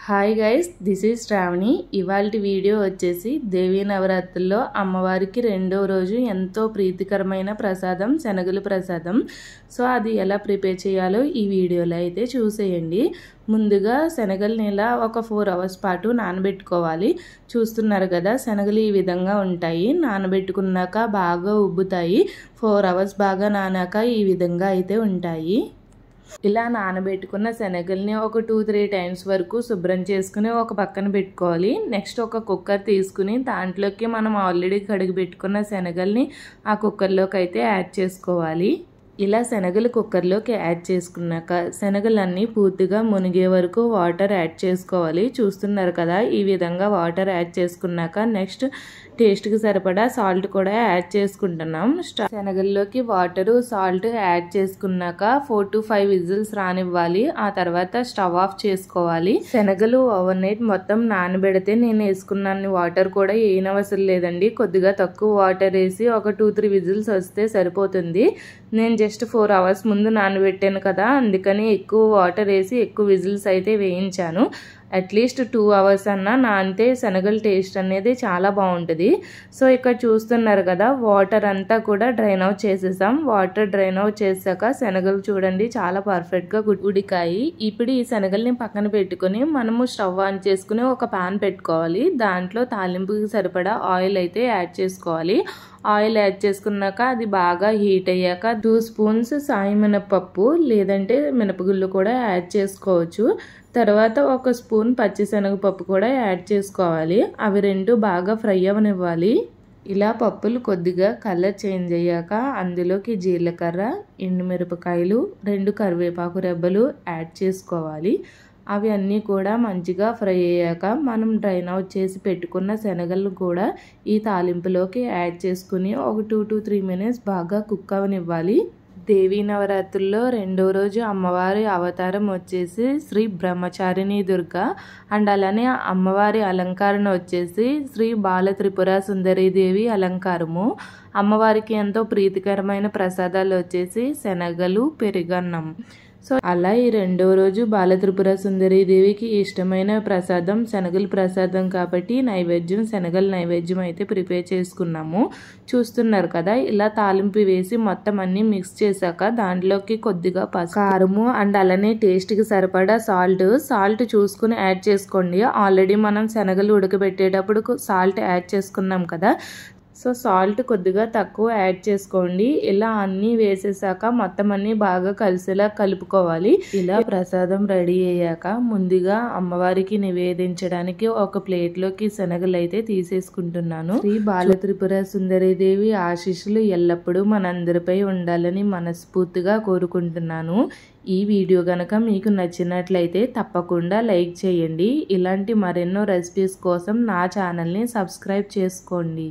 Hi guys, this is Shravani. ఇవాల్టి video వచ్చేసి దేవీ నవరాత్రుల్లో అమ్మవారికి రెండో రోజు ఎంతో ప్రీతికరమైన ప్రసాదం శనగలు ప్రసాదం. సో అది ఎలా ప్రిపేర్ చేయాలో ఈ వీడియోలో అయితే చూసేయండి. ముందుగా శనగల్ని ఇలా ఒక 4 hours పాటు నానబెట్టుకోవాలి. చూస్తున్నారు కదా, శనగలు ఈ విధంగా ఉంటాయి. నానబెట్టుకున్నాక బాగా ఉబ్బుతాయి. 4 hours బాగా నానాక ఈ విధంగా అయితే ఉంటాయి. ఇలా నానబెట్టుకున్న శనగల్ని ఒక 2-3 times వరకు శుభ్రం చేసుకుని ఒక పక్కన పెట్టుకోవాలి. నెక్స్ట్ ఒక కుక్కర్ తీసుకుని దాంట్లోకి మనం ఆల్రెడీ కడిగి పెట్టుకున్న శనగల్ని ఆ కుక్కర్లోకి అయితే యాడ్ చేసుకోవాలి. ఇలా శనగలు కుక్కర్లోకి యాడ్ చేసుకున్నాక శనగలన్నీ పూర్తిగా మునిగే వరకు వాటర్ యాడ్ చేసుకోవాలి. చూస్తున్నారు కదా, ఈ విధంగా వాటర్ యాడ్ చేసుకున్నాక నెక్స్ట్ టేస్ట్కి సరిపడా సాల్ట్ కూడా యాడ్ చేసుకుంటున్నాం. శనగల్లోకి వాటరు సాల్ట్ యాడ్ చేసుకున్నాక 4 to 5 whistles రానివ్వాలి. ఆ తర్వాత స్టవ్ ఆఫ్ చేసుకోవాలి. శనగలు ఓవర్ నైట్ మొత్తం నానబెడితే నేను వేసుకున్న వాటర్ కూడా వేయనవసరం లేదండి. కొద్దిగా తక్కువ వాటర్ వేసి ఒక 2-3 whistles వస్తే సరిపోతుంది. నేను జస్ట్ 4 hours ముందు నానబెట్టాను కదా, అందుకని ఎక్కువ వాటర్ వేసి ఎక్కువ విజిల్స్ అయితే వేయించాను. అట్లీస్ట్ 2 hours అన్నా నానితే శనగల టేస్ట్ అనేది చాలా బాగుంటుంది. సో ఇక్కడ చూస్తున్నారు కదా, వాటర్ అంతా కూడా డ్రైన్ అవుట్ చేసేసాం. వాటర్ డ్రైన్ అవుట్ చేసాక శనగలు చూడండి చాలా పర్ఫెక్ట్గా ఉడికాయి. ఇప్పుడు ఈ శనగల్ని పక్కన పెట్టుకుని మనము స్టవ్ ఆన్ చేసుకుని ఒక పాన్ పెట్టుకోవాలి. దాంట్లో తాలింపుకి సరిపడా ఆయిల్ అయితే యాడ్ చేసుకోవాలి. ఆయిల్ యాడ్ చేసుకున్నాక అది బాగా హీట్ అయ్యాక 2 spoons సాయి మినపప్పు లేదంటే మినపగుళ్ళు కూడా యాడ్ చేసుకోవచ్చు. తర్వాత 1 spoon పచ్చిశనగపప్పు కూడా యాడ్ చేసుకోవాలి. అవి రెండు బాగా ఫ్రై అవనివ్వాలి. ఇలా పప్పులు కొద్దిగా కలర్ చేంజ్ అయ్యాక అందులోకి జీలకర్ర, ఎండుమిరపకాయలు, 2 కరివేపాకు రెబ్బలు యాడ్ చేసుకోవాలి. అవి అన్నీ కూడా మంచిగా ఫ్రై అయ్యాక మనం డ్రైన్ అవుట్ చేసి పెట్టుకున్న శనగలు కూడా ఈ తాలింపులోకి యాడ్ చేసుకుని ఒక 2 to 3 minutes బాగా కుక్ అవనివ్వాలి. దేవీ నవరాత్రుల్లో రెండో రోజు అమ్మవారి అవతారం వచ్చేసి శ్రీ బ్రహ్మచారిణి దుర్గా అండ్ అలానే అమ్మవారి అలంకరణ వచ్చేసి శ్రీ బాల త్రిపుర సుందరీదేవి అలంకారము. అమ్మవారికి ఎంతో ప్రీతికరమైన ప్రసాదాలు వచ్చేసి శనగలు, పెరుగన్నం. సో అలా ఈ రెండో రోజు బాల త్రిపుర సుందరీదేవికి ఇష్టమైన ప్రసాదం శనగల ప్రసాదం కాబట్టి నైవేద్యం శనగల నైవేద్యం అయితే ప్రిపేర్ చేసుకున్నాము. చూస్తున్నారు కదా, ఇలా తాలింపు వేసి మొత్తం అన్ని మిక్స్ చేశాక దాంట్లోకి కొద్దిగా కారము అండ్ అలానే టేస్ట్కి సరిపడా సాల్ట్ చూసుకుని యాడ్ చేసుకోండి. ఆల్రెడీ మనం శనగలు ఉడకబెట్టేటప్పుడు సాల్ట్ యాడ్ చేసుకున్నాం కదా, సో సాల్ట్ కొద్దిగా తక్కువ యాడ్ చేసుకోండి. ఇలా అన్నీ వేసేసాక మొత్తం అన్నీ బాగా కలిసేలా కలుపుకోవాలి. ఇలా ప్రసాదం రెడీ అయ్యాక ముందుగా అమ్మవారికి నివేదించడానికి ఒక ప్లేట్లోకి శనగలు అయితే తీసేసుకుంటున్నాను. శ్రీ బాల త్రిపుర సుందరీదేవి ఆశీస్సులు ఎల్లప్పుడూ మనందరిపై ఉండాలని మనస్ఫూర్తిగా కోరుకుంటున్నాను. ఈ వీడియో కనుక మీకు నచ్చినట్లయితే తప్పకుండా లైక్ చేయండి. ఇలాంటి మరెన్నో రెసిపీస్ కోసం నా ఛానల్ని సబ్స్క్రైబ్ చేసుకోండి.